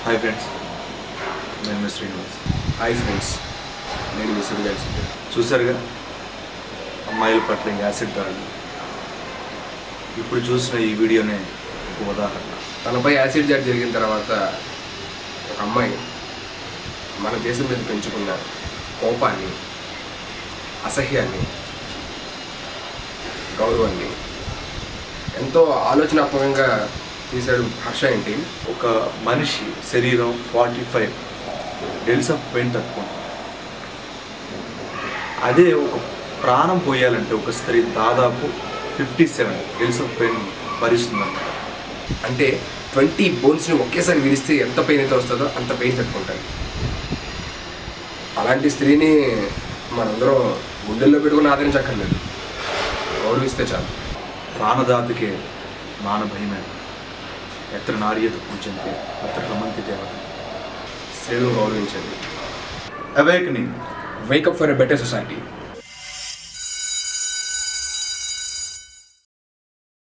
Hi friends, నేను miss Srinivas. Hi friends, నేను miss results. చూసారుగా అమ్మాయిల పట్ల యాసిడ్ దాడులు. ఇప్పుడు చూసిన ఈ వీడియోనే ఒక ఉదాహరణ. తనపై యాసిడ్ దాడి జరిగిన తర్వాత ఒక అమ్మాయి మన దేశం మీద పెంచుకున్న కోపాన్ని, అసహ్యాన్ని, గౌరవాన్ని ఎంతో ఆలోచనాత్మకంగా తీశాడు హర్ష ఏంటి. ఒక మనిషి శరీరం 45 డెల్స్ ఆఫ్ పెయిన్ తట్టుకుంటుంది. అదే ఒక ప్రాణం పోయాలంటే ఒక స్త్రీ దాదాపు 57 డెల్స్ ఆఫ్ పెయిన్ భరిస్తుందంట. అంటే 20 బోన్స్ని ఒకేసారి విరిస్తే ఎంత పెయిన్ అయితే వస్తుందో అంత పెయిన్ తట్టుకుంటాడు. అలాంటి స్త్రీని మనందరం గుండెల్లో పెట్టుకుని ఆదరించక్కర్లేదు, గౌరవిస్తే చాలు. ప్రాణదాతకే మానభయమే. ఎత్ర నార్యత పూజంతే అత్ర రమంతి దేవత. స్త్రీలను గౌరవించండి. Awakening. Wake up for a better society.